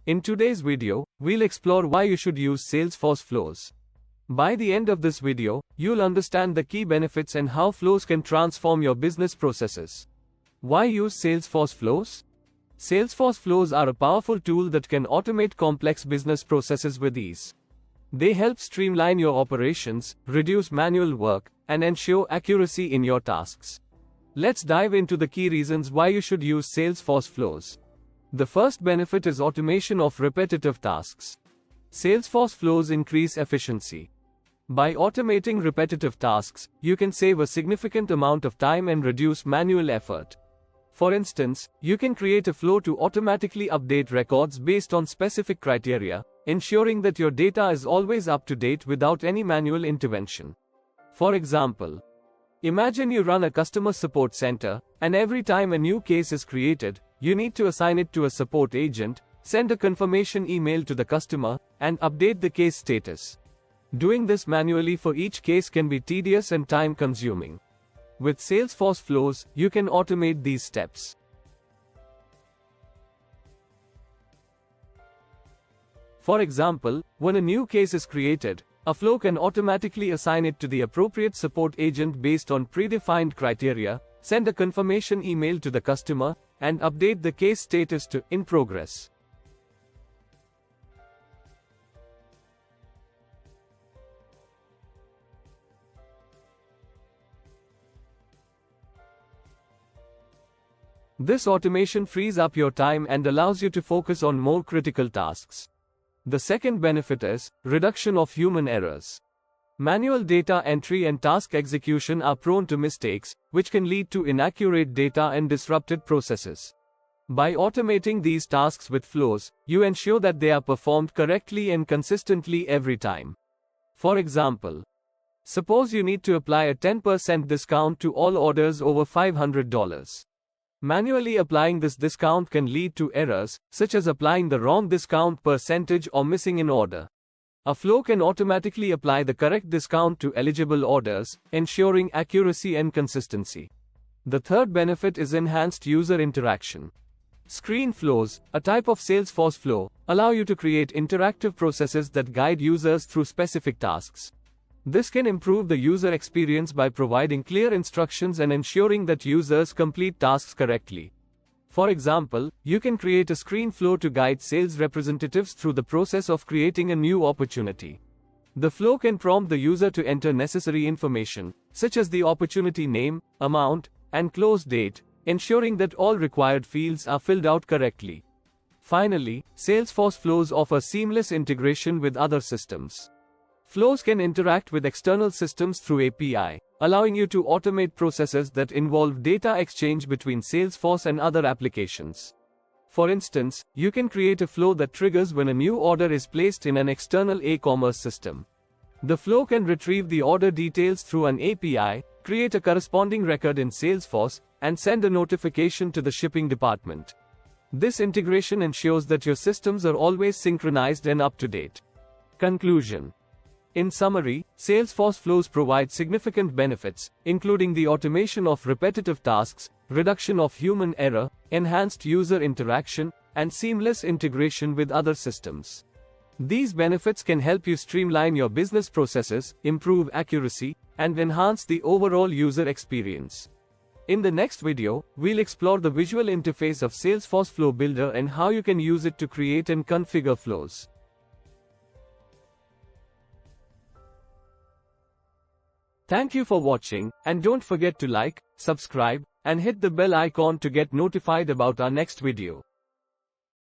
In today's video, we'll explore why you should use Salesforce Flows. By the end of this video, you'll understand the key benefits and how Flows can transform your business processes. Why use Salesforce Flows? Salesforce Flows are a powerful tool that can automate complex business processes with ease. They help streamline your operations, reduce manual work, and ensure accuracy in your tasks. Let's dive into the key reasons why you should use Salesforce Flows. The first benefit is automation of repetitive tasks. Salesforce Flows increase efficiency. By automating repetitive tasks, you can save a significant amount of time and reduce manual effort. For instance, you can create a flow to automatically update records based on specific criteria, ensuring that your data is always up to date without any manual intervention. For example, imagine you run a customer support center, and every time a new case is created, you need to assign it to a support agent, send a confirmation email to the customer, and update the case status. Doing this manually for each case can be tedious and time-consuming. With Salesforce Flows, you can automate these steps. For example, when a new case is created, a flow can automatically assign it to the appropriate support agent based on predefined criteria, send a confirmation email to the customer, and update the case status to "in progress." This automation frees up your time and allows you to focus on more critical tasks. The second benefit is reduction of human errors. Manual data entry and task execution are prone to mistakes, which can lead to inaccurate data and disrupted processes. By automating these tasks with Flows, you ensure that they are performed correctly and consistently every time. For example, suppose you need to apply a 10% discount to all orders over $500. Manually applying this discount can lead to errors, such as applying the wrong discount percentage or missing an order. A flow can automatically apply the correct discount to eligible orders, ensuring accuracy and consistency. The third benefit is enhanced user interaction. Screen flows, a type of Salesforce flow, allow you to create interactive processes that guide users through specific tasks. This can improve the user experience by providing clear instructions and ensuring that users complete tasks correctly. For example, you can create a screen flow to guide sales representatives through the process of creating a new opportunity. The flow can prompt the user to enter necessary information, such as the opportunity name, amount, and close date, ensuring that all required fields are filled out correctly. Finally, Salesforce Flows offer seamless integration with other systems. Flows can interact with external systems through API, allowing you to automate processes that involve data exchange between Salesforce and other applications. For instance, you can create a flow that triggers when a new order is placed in an external e-commerce system. The flow can retrieve the order details through an API, create a corresponding record in Salesforce, and send a notification to the shipping department. This integration ensures that your systems are always synchronized and up to date. Conclusion. In summary, Salesforce Flows provide significant benefits, including the automation of repetitive tasks, reduction of human error, enhanced user interaction, and seamless integration with other systems. These benefits can help you streamline your business processes, improve accuracy, and enhance the overall user experience. In the next video, we'll explore the visual interface of Salesforce Flow Builder and how you can use it to create and configure flows. Thank you for watching, and don't forget to like, subscribe, and hit the bell icon to get notified about our next video.